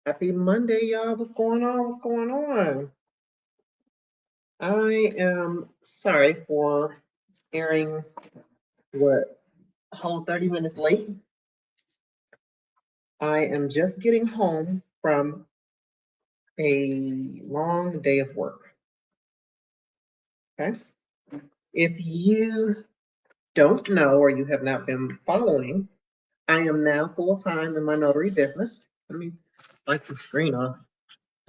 Happy Monday, y'all. What's going on? What's going on? I am sorry for airing what a whole 30 minutes late. I am just getting home from a long day of work. Okay. If you don't know or you have not been following, I am now full-time in my notary business. Let me wipe the screen off.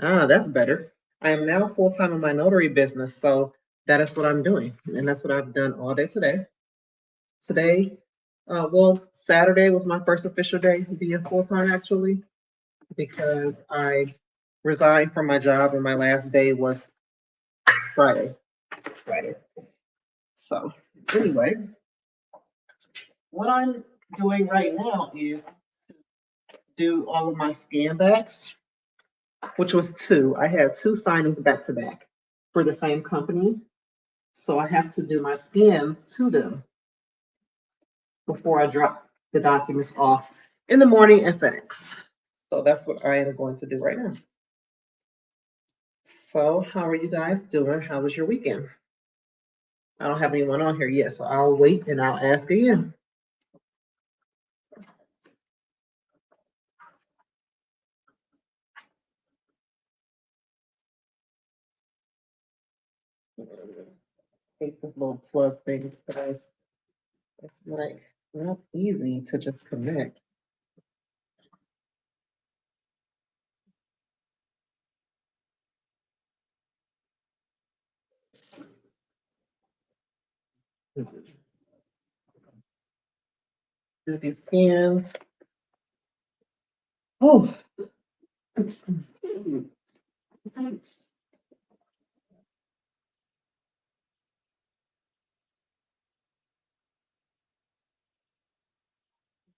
Ah, that's better. I am now full-time in my notary business, so that is what I'm doing. And that's what I've done all day today. Saturday was my first official day being full-time actually, because I resigned from my job and my last day was Friday. Friday. So anyway, what I'm doing right now is to do all of my scan backs, which was two. I had two signings back to back for the same company. So I have to do my scans to them before I drop the documents off in the morning at FedEx. So that's what I am going to do right now. So how are you guys doing? How was your weekend? I don't have anyone on here yet, so I'll wait and I'll ask again. I hate this little plug thing because it's like not easy to just connect. Do these scans. Oh,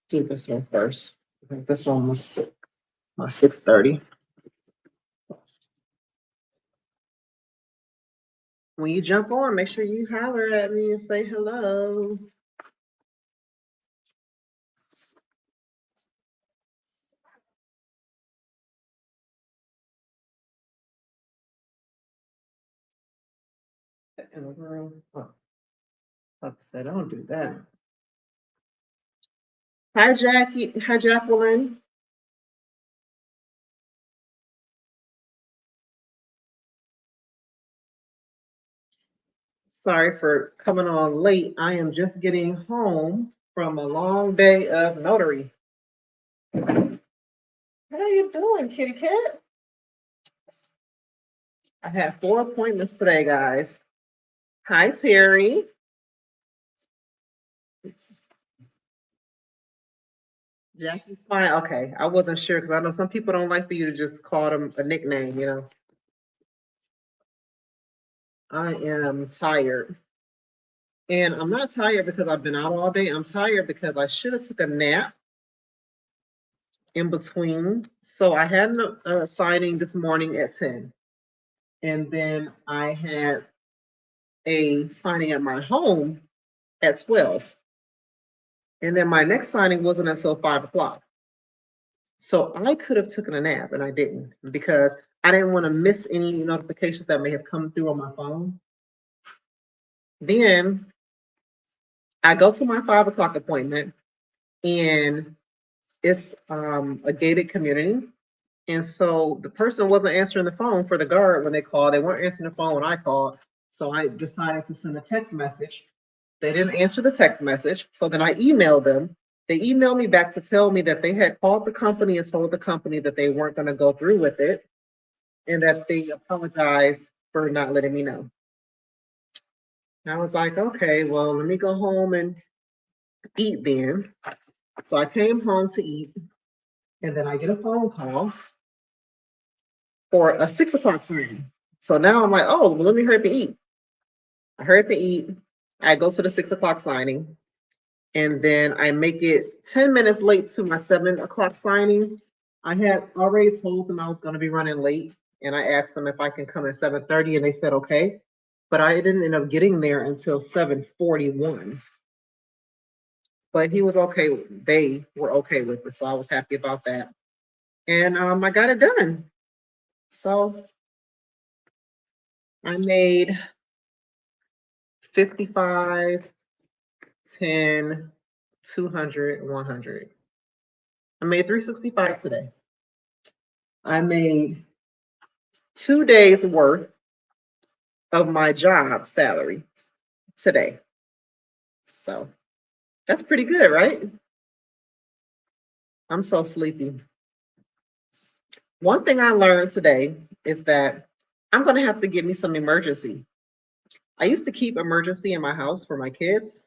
do this one first. I think this one was my 6:30. When you jump on, make sure you holler at me and say hello. In the room. Oh, I said, don't do that. Hi, Jackie. Hi, Jacqueline. Sorry for coming on late. I am just getting home from a long day of notary. How are you doing, kitty cat? I had 4 appointments today, guys. Hi, Terry. Jackie's fine. Okay, I wasn't sure because I know some people don't like for you to just call them a nickname, you know. I am tired. And I'm not tired because I've been out all day. I'm tired because I should have took a nap in between. So I had a signing this morning at 10. And then I had a signing at my home at 12. And then my next signing wasn't until 5 o'clock. So I could have taken a nap and I didn't because I didn't want to miss any notifications that may have come through on my phone. Then I go to my 5 o'clock appointment and it's a gated community. And so the person wasn't answering the phone for the guard when they called. They weren't answering the phone when I called. So I decided to send a text message. They didn't answer the text message. So then I emailed them. They emailed me back to tell me that they had called the company and told the company that they weren't going to go through with it and that they apologized for not letting me know. And I was like, okay, well, let me go home and eat then. So I came home to eat, and then I get a phone call for a 6 o'clock signing. So now I'm like, oh, well, let me hurry up and eat. I hurry up and eat. I go to the 6 o'clock signing, and then I make it 10 minutes late to my 7 o'clock signing. I had already told them I was going to be running late, and I asked them if I can come at 7:30, and they said okay. But I didn't end up getting there until 7:41. But he was okay. They were okay with it, so I was happy about that. and I got it done. So I made 55, 10, 200, 100. I made 365 today. I made 2 days worth of my job salary today. So that's pretty good, right? I'm so sleepy. One thing I learned today is that I'm going to have to get me some emergency. I used to keep emergency in my house for my kids,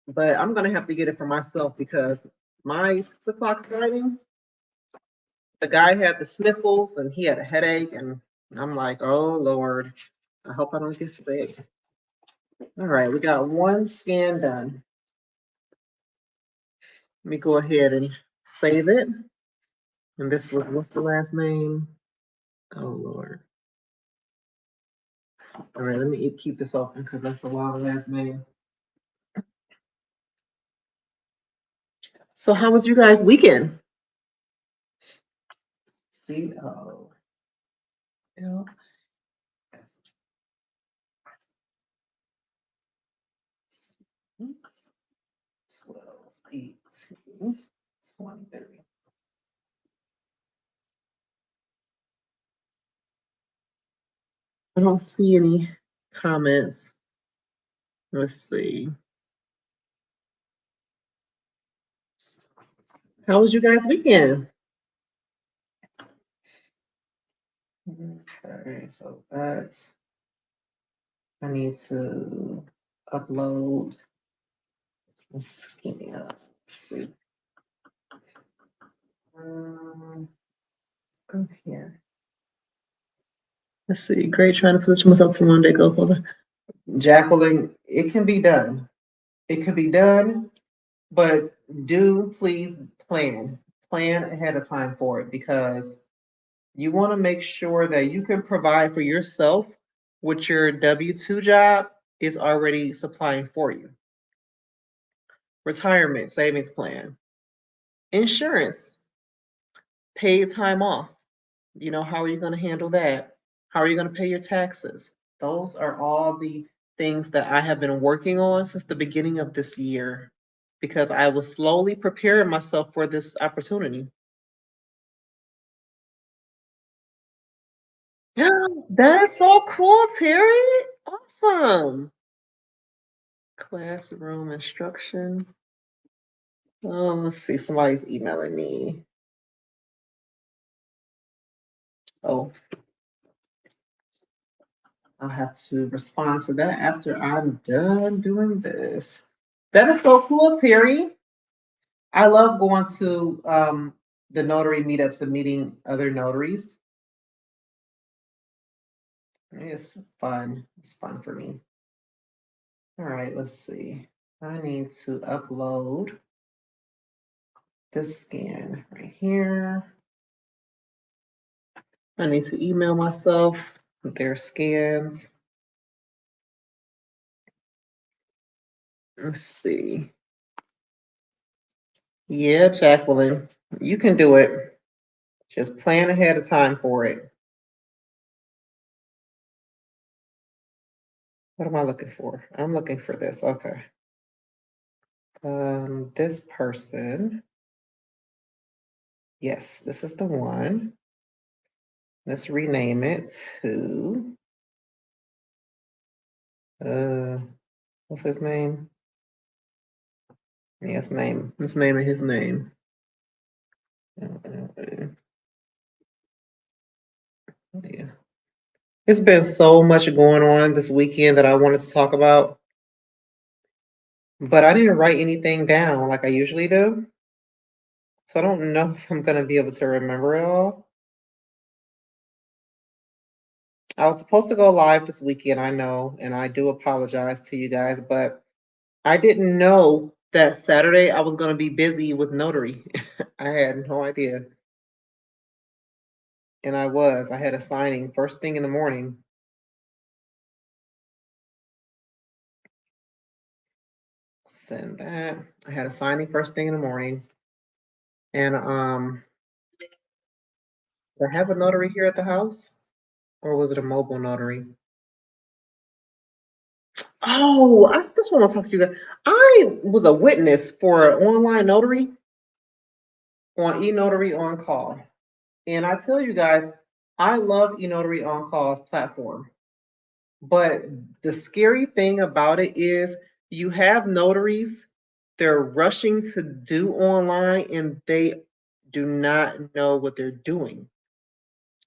but I'm going to have to get it for myself because my 6 o'clock starting, the guy had the sniffles and he had a headache. And I'm like, oh, Lord, I hope I don't get sick. All right, we got one scan done. Let me go ahead and save it. And this was, what's the last name? Oh, Lord. All right, let me keep this open because that's a long last name. So, how was you guys' weekend? C-O-L. Oops. 12, 18, 23. I don't see any comments. Let's see. How was you guys' weekend? Okay, so that's, I need to upload. Let's see. Go here. Let's see. Great, trying to position myself to one day go for the Jacqueline. It can be done. It can be done, but do please plan ahead of time for it because you want to make sure that you can provide for yourself what your W-2 job is already supplying for you. Retirement savings plan, insurance, paid time off. How are you going to handle that? How are you going to pay your taxes? Those are all the things that I have been working on since the beginning of this year because I was slowly preparing myself for this opportunity. That is so cool, Terry. Awesome. Classroom instruction. Oh, let's see. Somebody's emailing me. Oh, I'll have to respond to that after I'm done doing this. That is so cool, Terry. I love going to the notary meetups and meeting other notaries. It's fun. It's fun for me. All right, let's see. I need to upload this scan right here. I need to email myself their scans. Let's see. Yeah, Jacqueline, you can do it. Just plan ahead of time for it. What am I looking for? I'm looking for this. Okay. This person. Yes, this is the one. Let's rename it to what's his name? Yes, name. Let's name it his name. Yeah. It's been so much going on this weekend that I wanted to talk about, but I didn't write anything down like I usually do. So I don't know if I'm gonna be able to remember it all. I was supposed to go live this weekend, I know, and I do apologize to you guys, but I didn't know that Saturday I was gonna be busy with notary. I had no idea. And I was. I had a signing first thing in the morning. Send that. I had a signing first thing in the morning. And do I have a notary here at the house? Or was it a mobile notary? Oh, that's what I was talking to you guys. I was a witness for an online notary on eNotary On Call. And I tell you guys, I love eNotary On Call's platform. But the scary thing about it is you have notaries, they're rushing to do online and they do not know what they're doing.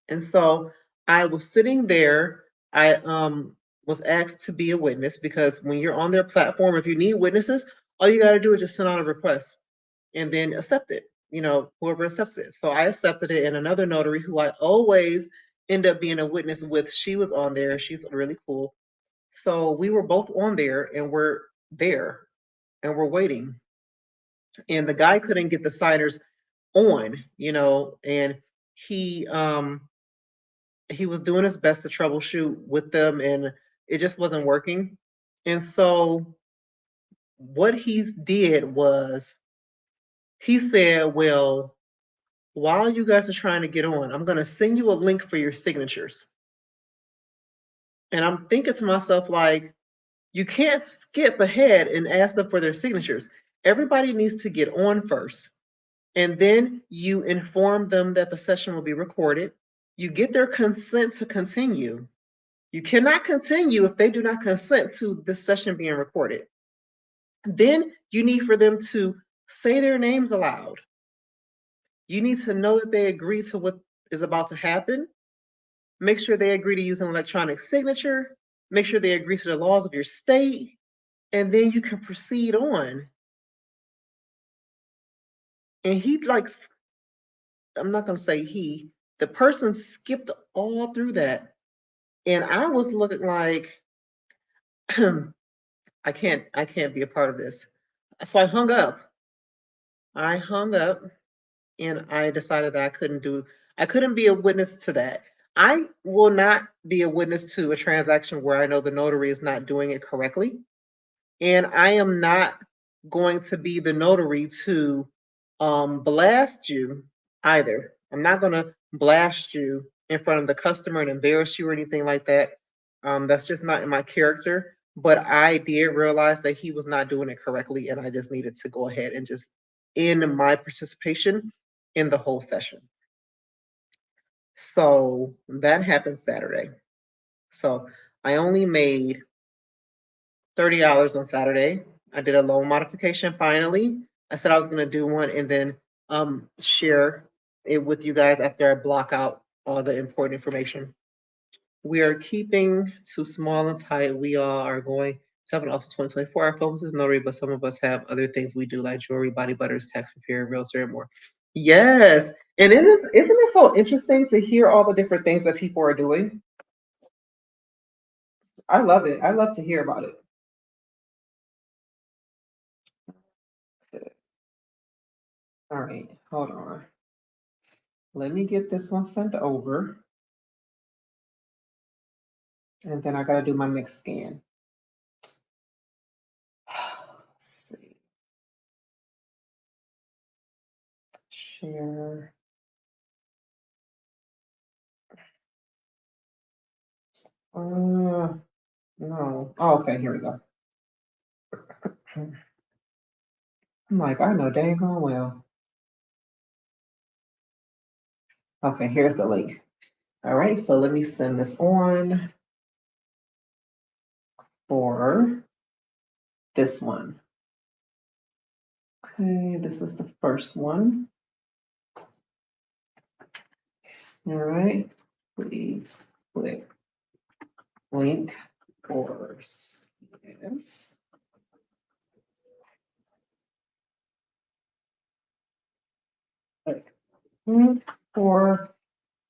And so I was sitting there, I was asked to be a witness because when you're on their platform, if you need witnesses, all you got to do is just send out a request and then accept it. Whoever accepts it. So I accepted it, and another notary who I always end up being a witness with, she was on there. She's really cool. So we were both on there and we're there and we're waiting. And the guy couldn't get the signers on, and he was doing his best to troubleshoot with them and it just wasn't working. And so what he did was he said, well, while you guys are trying to get on, I'm going to send you a link for your signatures. And I'm thinking to myself, like, you can't skip ahead and ask them for their signatures. Everybody needs to get on first. And then you inform them that the session will be recorded. You get their consent to continue. You cannot continue if they do not consent to this session being recorded. Then you need for them to say their names aloud. You need to know that they agree to what is about to happen. Make sure they agree to use an electronic signature. Make sure they agree to the laws of your state. And then you can proceed on. And I'm not going to say the person skipped all through that. And I was looking like, I can't be a part of this. So I hung up. And I decided that I couldn't be a witness to that. I will not be a witness to a transaction where I know the notary is not doing it correctly. And I am not going to be the notary to blast you either. I'm not going to blast you in front of the customer and embarrass you or anything like that. That's just not in my character. But I did realize that he was not doing it correctly, and I just needed to go ahead and just end my participation in the whole session. So that happened Saturday. So I only made $30 on Saturday. I did a loan modification finally. I said I was going to do one and then share it with you guys after I block out all the important information. We are keeping too small and tight. We all are going to have an awesome 2024. Our focus is notary, but some of us have other things we do like jewelry, body butters, tax preparer, realtor, and more. Yes. And isn't it so interesting to hear all the different things that people are doing? I love it. I love to hear about it. All right, hold on. Let me get this one sent over. And then I gotta do my mix scan. Let's see. Share. No. Oh, okay, here we go. I'm like, I know dang gone well. Okay, here's the link. All right, so let me send this on for this one. Okay, this is the first one. All right, please click link for scans. Click for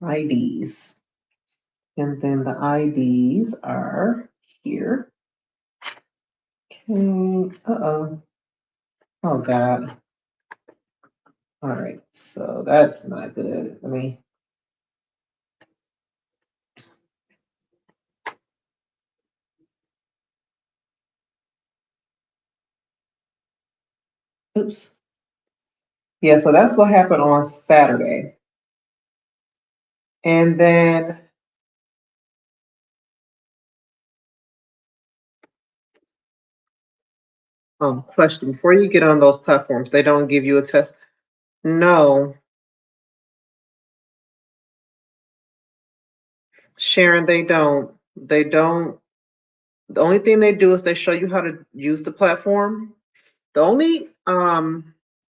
IDs. And then the IDs are here. Okay, uh-oh. Oh God. All right, so that's not good. Let me. Oops. Yeah, so that's what happened on Saturday. And then question, before you get on those platforms, they don't give you a test. No, Sharon, they don't. They don't. The only thing they do is they show you how to use the platform. The only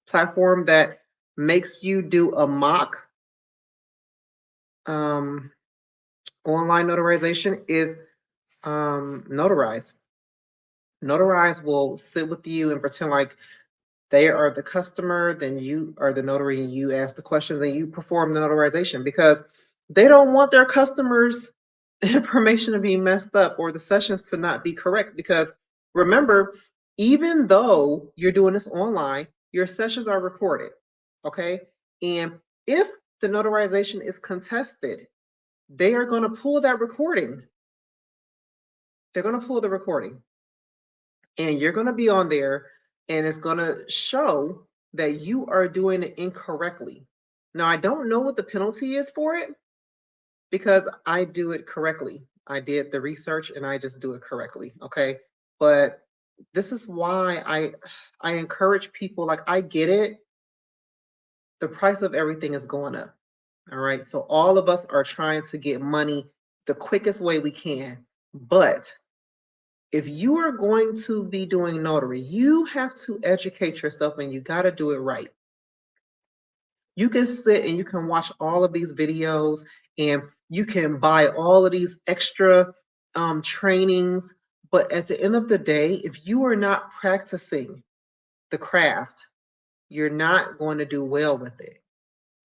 platform that makes you do a mock um, online notarization is Notarize. Notarize will sit with you and pretend like they are the customer, then you are the notary and you ask the questions and you perform the notarization because they don't want their customers' information to be messed up or the sessions to not be correct. Because remember, even though you're doing this online, your sessions are recorded. Okay. And if the notarization is contested, they are going to pull that recording. They're going to pull the recording. And you're going to be on there and it's going to show that you are doing it incorrectly. Now, I don't know what the penalty is for it because I do it correctly. I did the research and I just do it correctly. Okay. But this is why I encourage people, like, I get it. The price of everything is going up. All right. So all of us are trying to get money the quickest way we can. But if you are going to be doing notary, you have to educate yourself and you got to do it right. You can sit and you can watch all of these videos and you can buy all of these extra trainings. But at the end of the day, if you are not practicing the craft, you're not going to do well with it.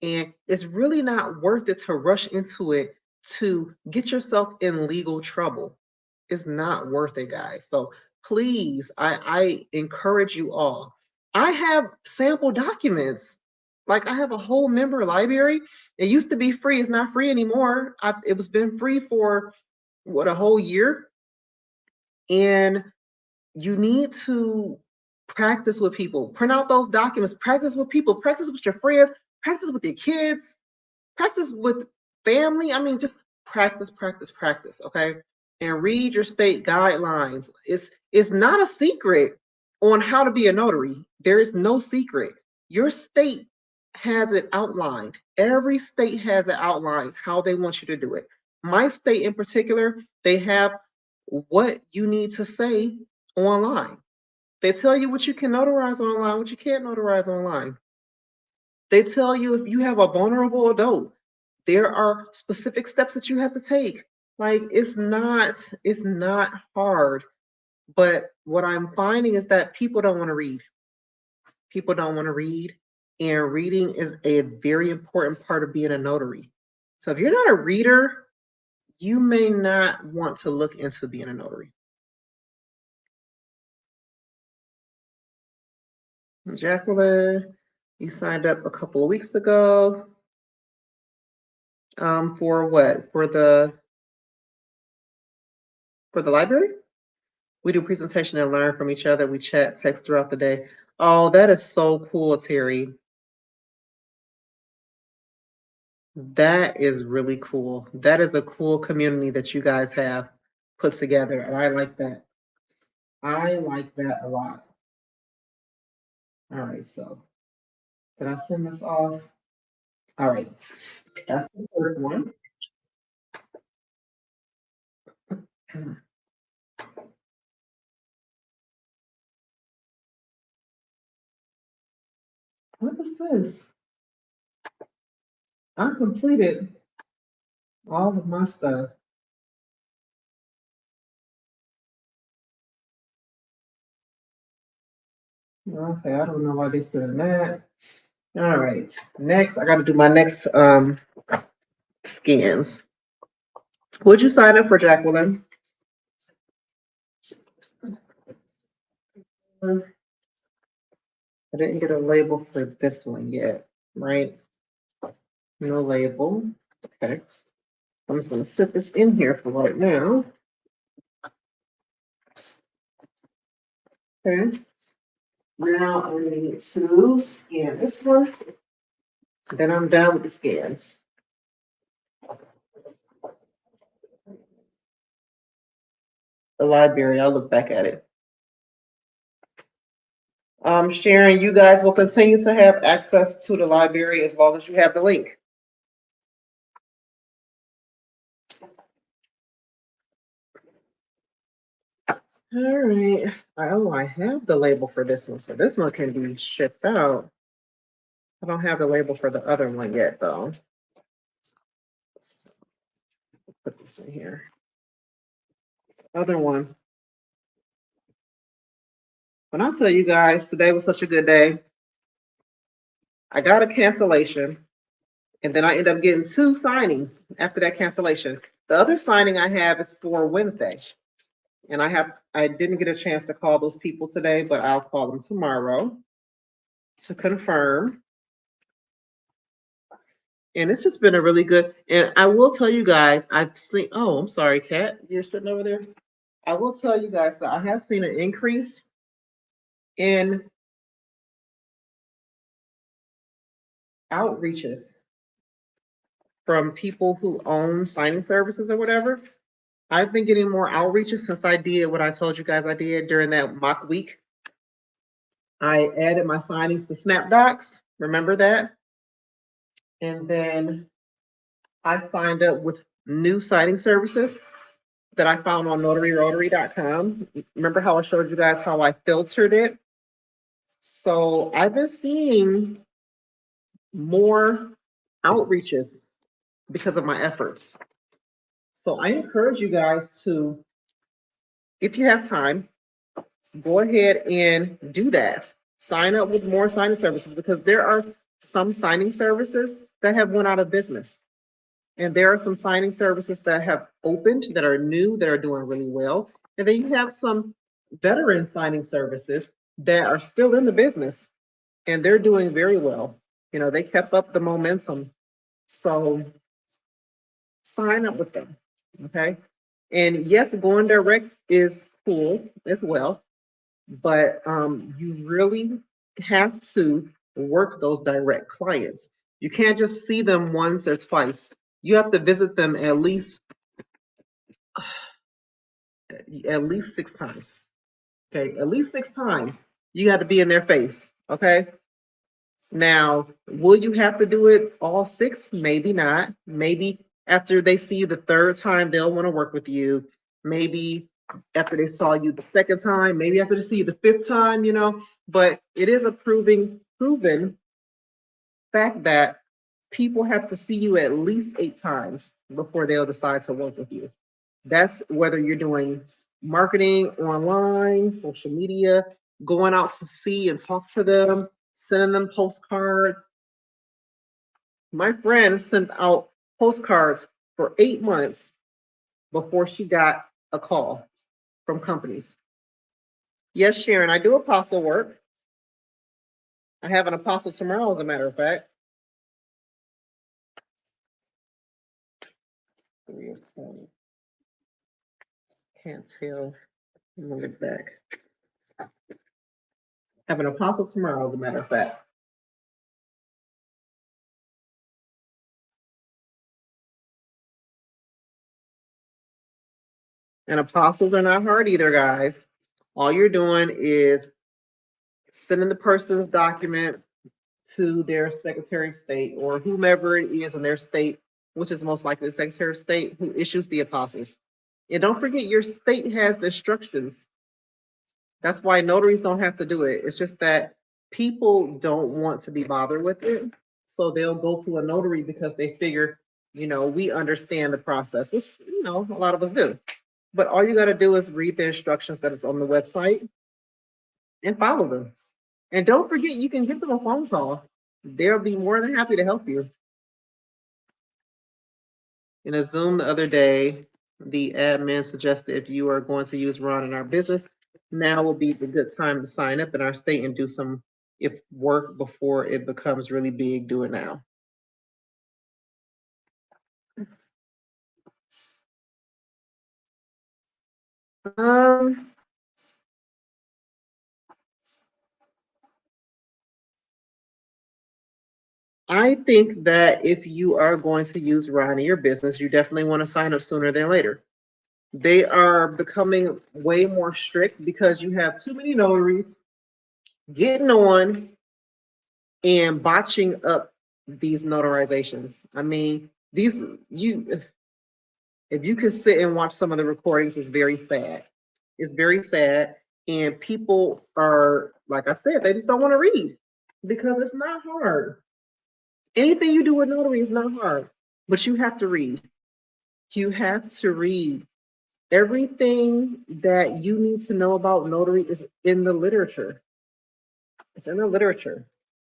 And it's really not worth it to rush into it to get yourself in legal trouble. It's not worth it, guys. So please, I encourage you all. I have sample documents. Like I have a whole member library. It used to be free. It's not free anymore. It was been free for what, a whole year. And you need to practice with people. Print out those documents. Practice with people. Practice with your friends. Practice with your kids. Practice with family. I mean, just practice, practice, practice. Okay, and read your state guidelines. It's not a secret on how to be a notary. There is no secret. Your state has it outlined. Every state has it outlined how they want you to do it. My state in particular, they have what you need to say online. They tell you what you can notarize online, what you can't notarize online. They tell you if you have a vulnerable adult, there are specific steps that you have to take. Like it's not hard. But what I'm finding is that people don't want to read. People don't want to read. And reading is a very important part of being a notary. So if you're not a reader, you may not want to look into being a notary. Jacqueline, you signed up a couple of weeks ago. For what? For the library? We do presentation and learn from each other. We chat, text throughout the day. Oh, that is so cool, Terry. That is really cool. That is a cool community that you guys have put together. And I like that. I like that a lot. All right, so did I send this off? All right, that's the first one. What is this? I completed all of my stuff. Okay, I don't know why they said that. All right, next, I got to do my next scans. Would you sign up for, Jacqueline? I didn't get a label for this one yet, right? No label. Okay. I'm just going to sit this in here for right now. Okay. Now I need to scan this one. Then I'm done with the scans. The library, I'll look back at it. Sharon, you guys will continue to have access to the library as long as you have the link. All right. I have the label for this one, so this one can be shipped out. I don't have the label for the other one yet, though. Let's put this in here. Other one. When I tell you guys, today was such a good day. I got a cancellation, and then I end up getting 2 signings after that cancellation. The other signing I have is for Wednesday. And I didn't get a chance to call those people today, but I'll call them tomorrow to confirm. And it's just been a really good, and I will tell you guys, I've seen, oh, I'm sorry, Kat, you're sitting over there. I will tell you guys that I have seen an increase in outreaches from people who own signing services or whatever. I've been getting more outreaches since I did what I told you guys I did during that mock week. I added my signings to SnapDocs. Remember that? And then I signed up with new signing services that I found on notaryrotary.com. Remember how I showed you guys how I filtered it? So I've been seeing more outreaches because of my efforts. So I encourage you guys to, if you have time, go ahead and do that. Sign up with more signing services because there are some signing services that have went out of business. And there are some signing services that have opened that are new, that are doing really well. And then you have some veteran signing services that are still in the business and they're doing very well. You know, they kept up the momentum. So sign up with them. Okay. And yes, going direct is cool as well, but you really have to work those direct clients. You can't just see them once or twice. You have to visit them at least 6 times. Okay, at least 6 times. You got to be in their face. Okay. Now, will you have to do it all 6? Maybe not. Maybe after they see you the 3rd time, they'll want to work with you. Maybe after they saw you the 2nd time, maybe after they see you the 5th time, you know. But it is a proven fact that people have to see you at least 8 times before they'll decide to work with you. That's whether you're doing marketing online, social media, going out to see and talk to them, sending them postcards. My friend sent out postcards for 8 months before she got a call from companies. Yes, Sharon, I do apostle work. I have an apostle tomorrow, as a matter of fact. 3 of 20. Can't tell. I'm gonna look back. I have an apostle tomorrow, as a matter of fact. And apostles are not hard either, guys. All you're doing is sending the person's document to their Secretary of State or whomever it is in their state, which is most likely the Secretary of State who issues the apostles. And don't forget, your state has the instructions. That's why notaries don't have to do it. It's just that people don't want to be bothered with it. So they'll go to a notary because they figure, we understand the process, which, a lot of us do. But all you got to do is read the instructions that is on the website and follow them. And don't forget, you can give them a phone call. They'll be more than happy to help you. In a Zoom the other day, the admin suggested if you are going to use Ron in our business, now will be the good time to sign up in our state and do some work before it becomes really big. Do it now. Um, I think that if you are going to use Ron in your business, you definitely want to sign up sooner than later. They are becoming way more strict because you have too many notaries getting on and botching up these notarizations. I mean, these you if you could sit and watch some of the recordings, it's very sad. It's very sad. And people are, like I said, they just don't want to read because it's not hard. Anything you do with notary is not hard, but you have to read. You have to read. Everything that you need to know about notary is in the literature. It's in the literature.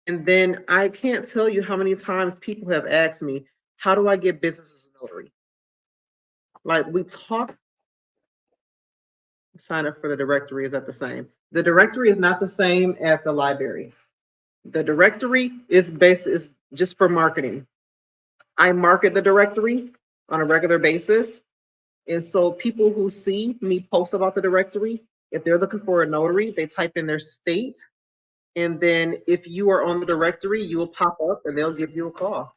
And then I can't tell you how many times people have asked me, how do I get business as a notary? Like we talk, sign up for the directory, is that the same? The directory is not the same as the library. The directory is just for marketing. I market the directory on a regular basis. And so people who see me post about the directory, if they're looking for a notary, they type in their state. And then if you are on the directory, you will pop up and they'll give you a call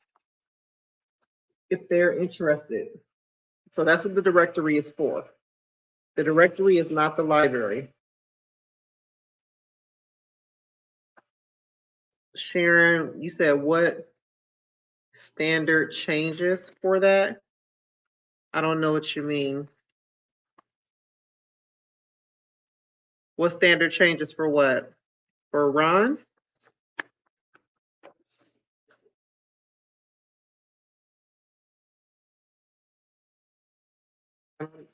if they're interested. So that's what the directory is for. The directory is not the library. Sharon, you said what standard changes for that? I don't know what you mean. What standard changes for what? For Ron?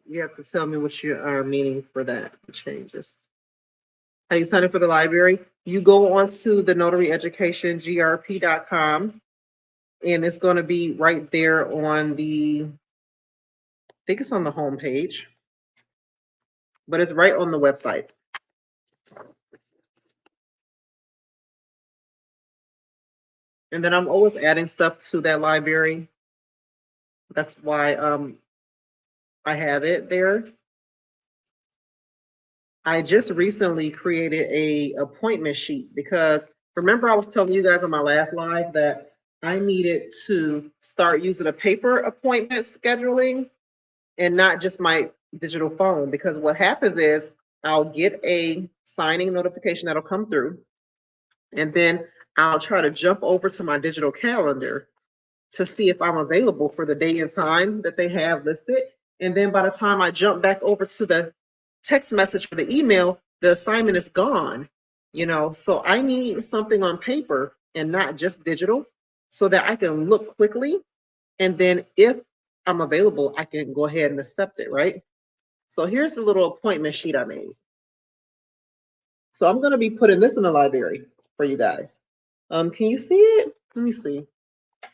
You have to tell me what you are meaning for that changes. How you sign up for the library? You go onto the notaryeducationgrp.com and it's going to be right there on the, I think it's on the home page, but it's right on the website. And then I'm always adding stuff to that library. That's why I have it there. I just recently created a appointment sheet because remember I was telling you guys on my last live that I needed to start using a paper appointment scheduling and not just my digital phone, because what happens is I'll get a signing notification that'll come through and then I'll try to jump over to my digital calendar to see if I'm available for the day and time that they have listed. And then by the time I jump back over to the text message or the email, the assignment is gone. So I need something on paper and not just digital so that I can look quickly. And then if I'm available, I can go ahead and accept it, right? So here's the little appointment sheet I made. So I'm going to be putting this in the library for you guys. Can you see it? Let me see.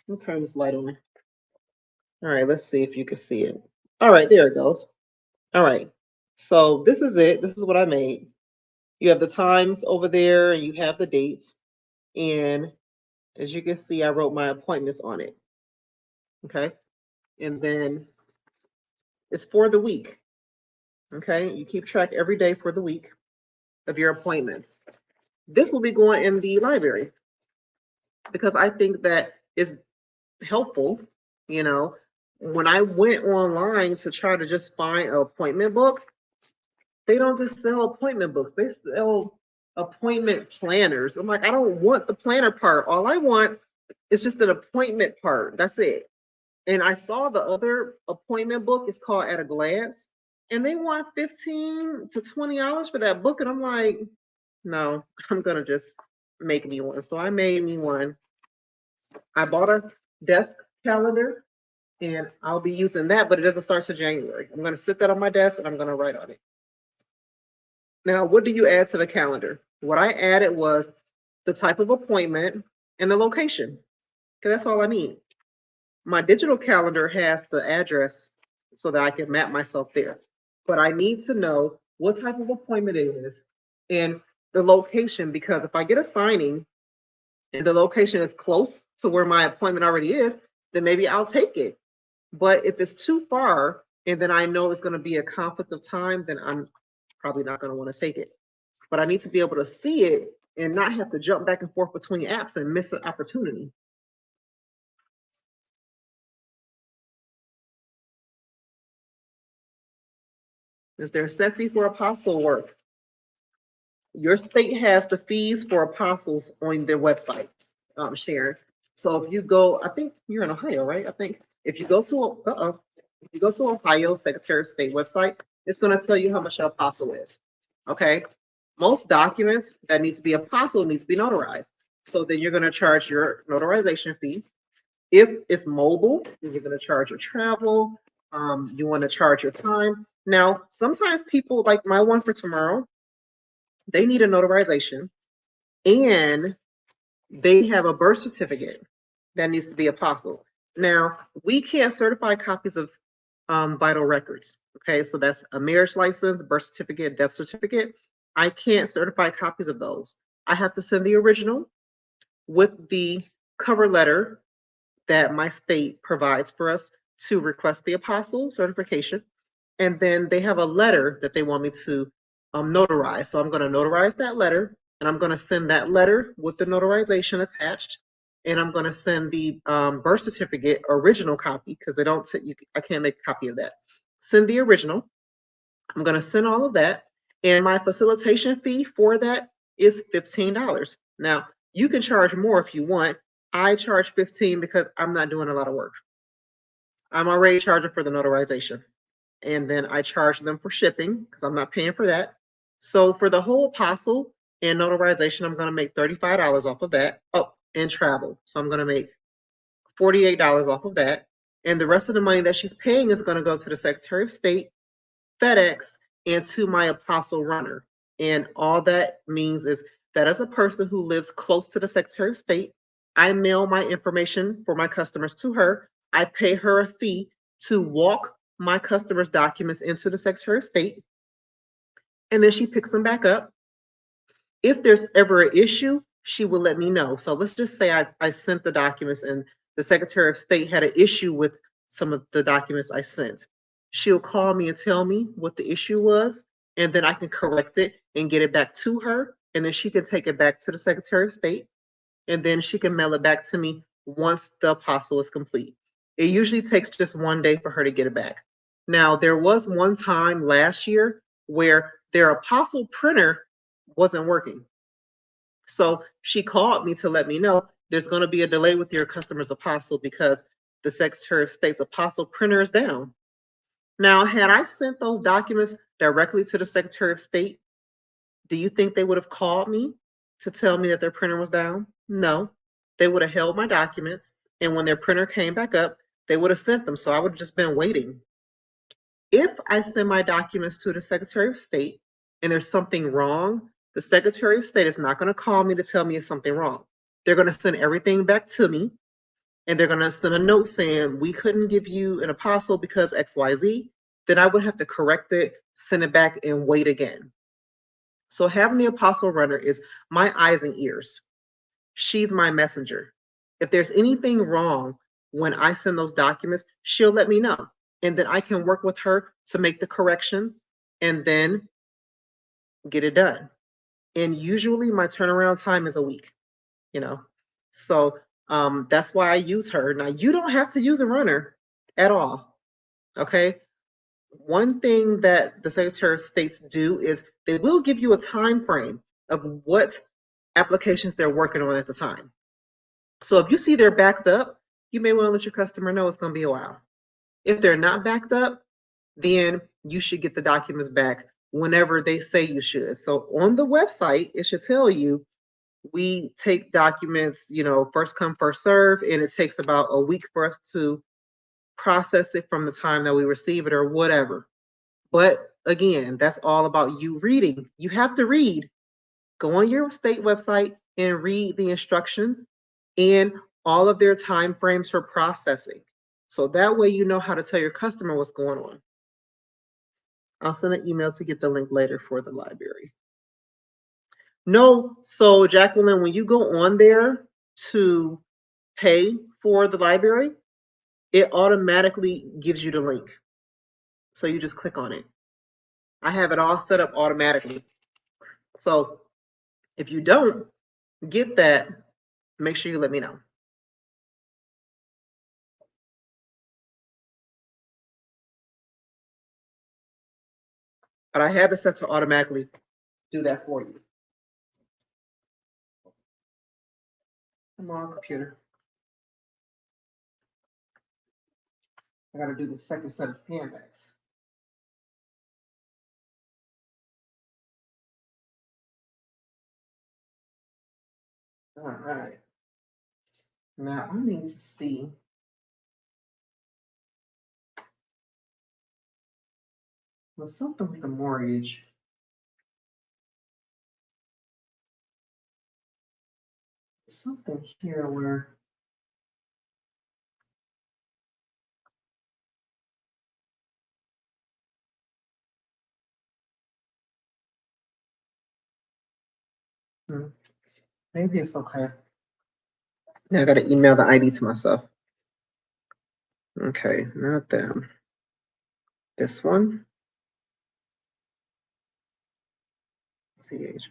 Let's turn this light on. All right, let's see if you can see it. All right, there it goes. All right, so this is it. This is what I made. You have the times over there and you have the dates. And as you can see, I wrote my appointments on it. Okay, and then it's for the week. Okay, you keep track every day for the week of your appointments. This will be going in the library because I think that is helpful. When I went online to try to just find an appointment book, they don't just sell appointment books, they sell appointment planners. I'm like, I don't want the planner part. All I want is just an appointment part. That's it. And I saw the other appointment book, it's called At a Glance, and they want $15 to $20 for that book. And I'm like, no, I'm gonna just make me one. So I made me one. I bought a desk calendar and I'll be using that, but it doesn't start till January. I'm gonna sit that on my desk and I'm gonna write on it. Now, what do you add to the calendar? What I added was the type of appointment and the location, because that's all I need. My digital calendar has the address so that I can map myself there. But I need to know what type of appointment it is and the location, because if I get a signing and the location is close to where my appointment already is, then maybe I'll take it. But if it's too far and then I know it's going to be a conflict of time, then I'm probably not going to want to take it. But I need to be able to see it and not have to jump back and forth between apps and miss an opportunity. Is there a set fee for apostle work? Your state has the fees for apostles on their website, Sharon. So if you go, I think you're in Ohio, right? I think if you go to, if you go to Ohio Secretary of State website, it's going to tell you how much an apostle is. Okay. Most documents that need to be apostle need to be notarized. So then you're going to charge your notarization fee. If it's mobile, then you're going to charge your travel. You want to charge your time. Now, sometimes people like my one for tomorrow, they need a notarization and they have a birth certificate that needs to be apostle. Now, we can't certify copies of vital records. Okay, so that's a marriage license, birth certificate, death certificate. I can't certify copies of those. I have to send the original with the cover letter that my state provides for us to request the apostle certification. And then they have a letter that they want me to notarize. So I'm going to notarize that letter, and I'm going to send that letter with the notarization attached. And I'm going to send the birth certificate original copy because they don't. I can't make a copy of that. Send the original. I'm going to send all of that, and my facilitation fee for that is $15. Now you can charge more if you want. I charge $15 because I'm not doing a lot of work. I'm already charging for the notarization. And then I charge them for shipping because I'm not paying for that. So for the whole apostle and notarization, I'm going to make $35 off of that. Oh, and travel. So I'm going to make $48 off of that. And the rest of the money that she's paying is going to go to the Secretary of State, FedEx, and to my apostle runner. And all that means is that as a person who lives close to the Secretary of State, I mail my information for my customers to her. I pay her a fee to walk my customers' documents into the Secretary of State, and then she picks them back up. If there's ever an issue, she will let me know. So let's just say I sent the documents and the Secretary of State had an issue with some of the documents I sent. She'll call me and tell me what the issue was, and then I can correct it and get it back to her, and then she can take it back to the Secretary of State, and then she can mail it back to me once the apostle is complete. It usually takes just one day for her to get it back. Now, there was one time last year where their apostle printer wasn't working. So she called me to let me know there's going to be a delay with your customer's apostle because the Secretary of State's apostle printer is down. Now, had I sent those documents directly to the Secretary of State, do you think they would have called me to tell me that their printer was down? No. They would have held my documents, and when their printer came back up, they would have sent them. So I would have just been waiting. If I send my documents to the Secretary of State and there's something wrong, the Secretary of State is not going to call me to tell me it's something wrong. They're going to send everything back to me, and they're going to send a note saying, we couldn't give you an apostle because XYZ. Then I would have to correct it, send it back, and wait again. So having the apostle runner is my eyes and ears. She's my messenger. If there's anything wrong when I send those documents, she'll let me know. And then I can work with her to make the corrections and then get it done. And usually my turnaround time is a week, you know. So that's why I use her. Now you don't have to use a runner at all. Okay. One thing that the Secretary of States do is they will give you a time frame of what applications they're working on at the time. So if you see they're backed up, you may want to let your customer know it's going to be a while. If they're not backed up, then you should get the documents back whenever they say you should. So on the website, it should tell you we take documents, first come, first serve, and it takes about a week for us to process it from the time that we receive it or whatever. But again, that's all about you reading. You have to read. Go on your state website and read the instructions and all of their time frames for processing. So that way you know how to tell your customer what's going on. I'll send an email to get the link later for the library. No, so Jacqueline, when you go on there to pay for the library, it automatically gives you the link. So you just click on it. I have it all set up automatically. So if you don't get that, make sure you let me know. but I have it set to automatically do that for you. Come on, computer. I gotta do the second set of scan backs. All right. Now I need to see. Well, something with the mortgage. Something here where. Maybe it's okay. Now I gotta email the ID to myself. Okay, not them. This one. CH.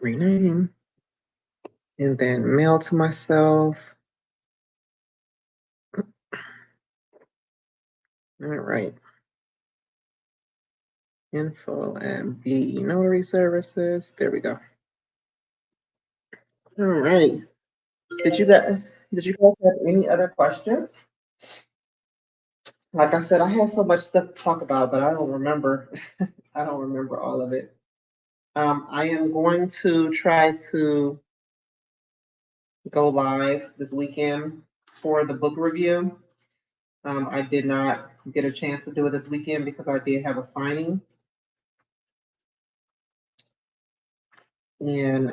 Rename. And then mail to myself. All right. Info at BE Notary Services. There we go. All right. Did you guys have any other questions? Like I said, I had so much stuff to talk about, but I don't remember. I don't remember all of it. I am going to try to go live this weekend for the book review. I did not get a chance to do it this weekend because I did have a signing. And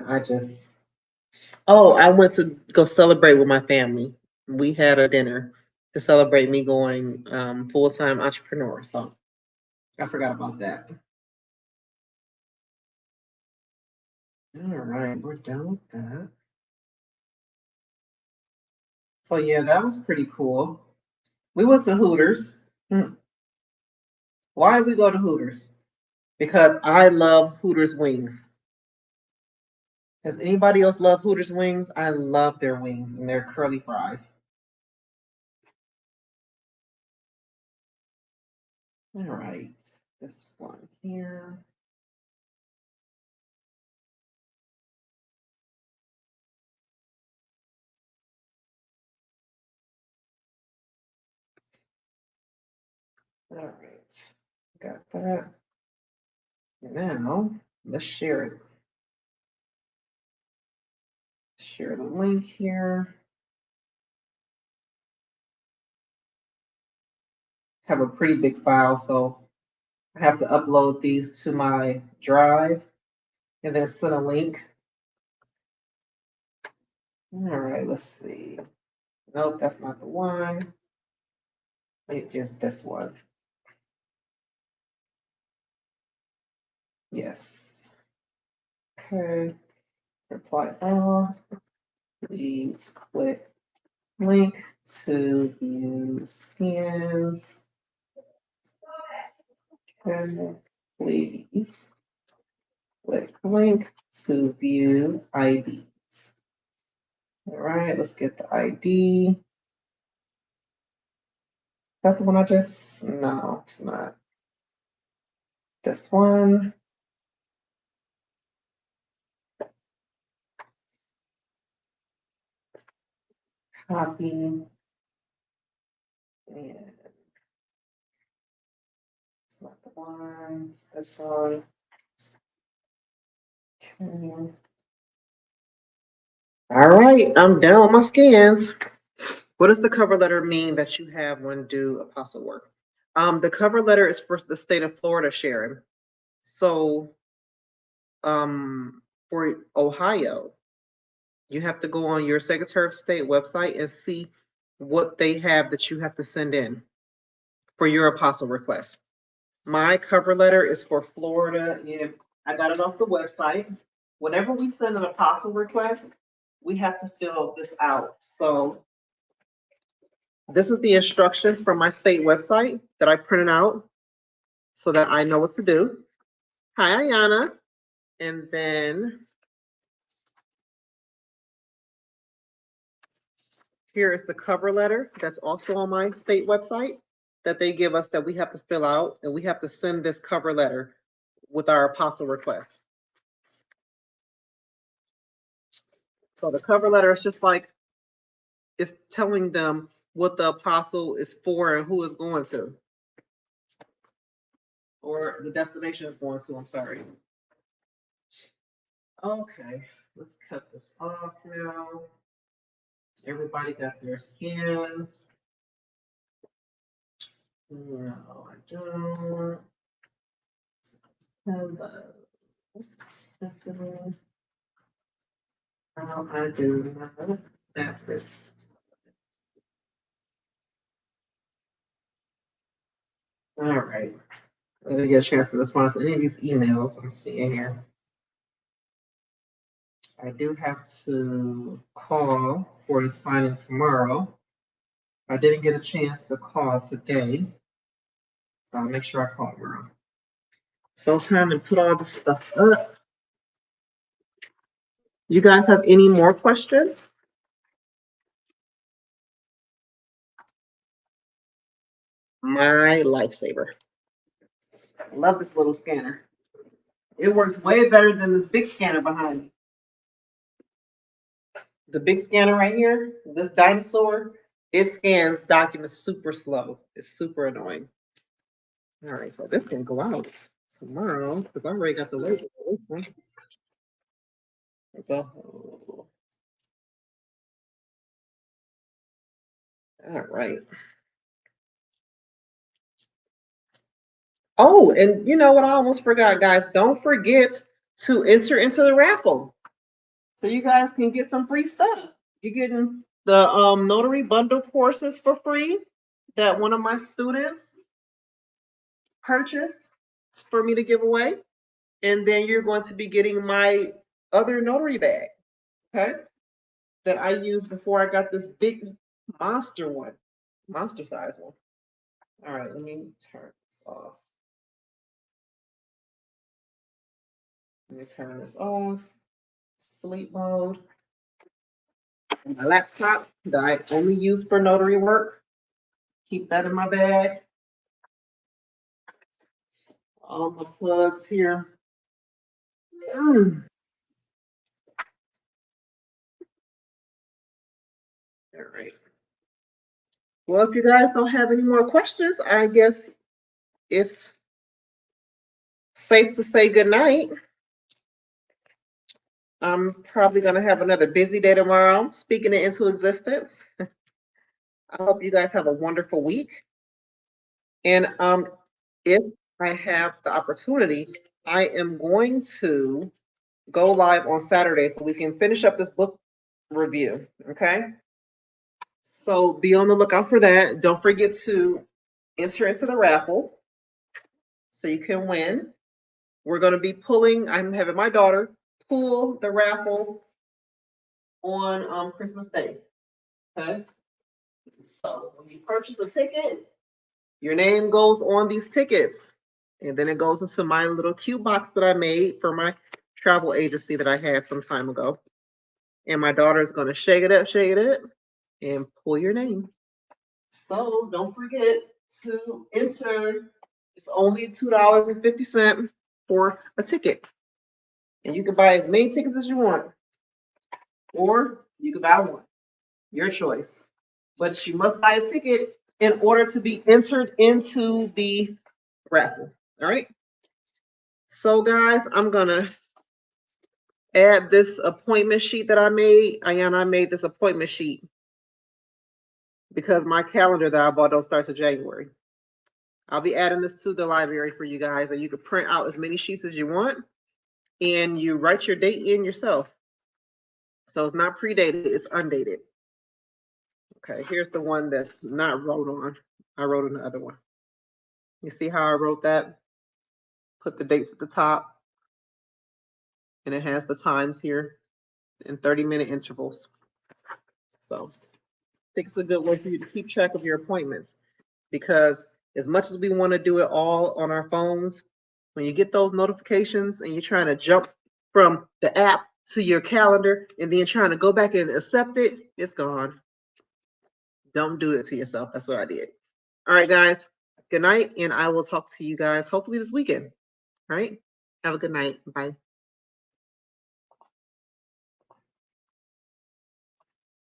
I went to go celebrate with my family. We had a dinner to celebrate me going full-time entrepreneur. So I forgot about that. All right, we're done with that. So yeah, that was pretty cool. We went to Hooters. Why did we go to Hooters? Because I love Hooters wings. Does anybody else love Hooters wings? I love their wings and their curly fries. All right, this one here. All right, got that. Now, let's share it. Share the link here. Have a pretty big file, so I have to upload these to my drive and then send a link. All right, let's see. Nope, that's not the one. It is this one. Yes. Okay. Reply all. Please click link to view scans. Okay. Please click link to view IDs. All right, let's get the ID. Is that the one I just? No, it's not. This one. Copy. And it's not the one. It's this one. Okay. All right, I'm done with my scans. What does the cover letter mean that you have when do apostle work? The cover letter is for the state of Florida, Sharon. So for Ohio, you have to go on your Secretary of State website and see what they have that you have to send in for your apostle request. My cover letter is for Florida, and I got it off the website. Whenever we send an apostle request, we have to fill this out. So this is the instructions from my state website that I printed out so that I know what to do. Hi, Ayana. And then here is the cover letter that's also on my state website that they give us that we have to fill out, and we have to send this cover letter with our apostle request. So the cover letter is just like it's telling them what the apostle is for and who is going to, or the destination is going to, I'm sorry. Okay, let's cut this off now. Everybody got their skins. No, I don't. Hello. Stephanie. No, I do not. That's this. All right. Let me get a chance to respond to any of these emails I'm seeing here. I do have to call for the signing tomorrow. I didn't get a chance to call today, so I'll make sure I call tomorrow. So time to put all this stuff up. You guys have any more questions? My lifesaver. I love this little scanner. It works way better than this big scanner behind me. The big scanner right here, this dinosaur, it scans documents super slow. It's super annoying. All right, so this can go out tomorrow because I already got the label for this one. So, all right. Oh, and you know what I almost forgot, guys? Don't forget to enter into the raffle so you guys can get some free stuff. You're getting the notary bundle courses for free that one of my students purchased for me to give away. And then you're going to be getting my other notary bag, okay? That I used before I got this big monster one, monster size one. All right, let me turn this off. Let me turn this off. Sleep mode. And my laptop that I only use for notary work. Keep that in my bag. All the plugs here. All right. Well, if you guys don't have any more questions, I guess it's safe to say good night. I'm probably going to have another busy day tomorrow, speaking it into existence. I hope you guys have a wonderful week. And if I have the opportunity, I am going to go live on Saturday so we can finish up this book review. Okay. So be on the lookout for that. Don't forget to enter into the raffle so you can win. We're going to be pulling, I'm having my daughter pull the raffle on Christmas Day. Okay. So when you purchase a ticket, your name goes on these tickets. And then it goes into my little cute box that I made for my travel agency that I had some time ago. And my daughter is going to shake it up, and pull your name. So don't forget to enter. It's only $2.50 for a ticket. And you can buy as many tickets as you want. Or you can buy one. Your choice. But you must buy a ticket in order to be entered into the raffle. All right. So guys, I'm gonna add this appointment sheet that I made. I made this appointment sheet because my calendar that I bought don't start till January. I'll be adding this to the library for you guys, and you can print out as many sheets as you want, and you write your date in yourself. So it's not predated, it's undated. Okay, here's the one that's not wrote on. I wrote on the other one. You see how I wrote that? Put the dates at the top, and it has the times here in 30-minute intervals. So I think it's a good way for you to keep track of your appointments, because as much as we want to do it all on our phones, when you get those notifications and you're trying to jump from the app to your calendar and then trying to go back and accept it, it's gone. Don't do it to yourself. That's what I did. All right, guys. Good night, and I will talk to you guys hopefully this weekend. All right. Have a good night. Bye.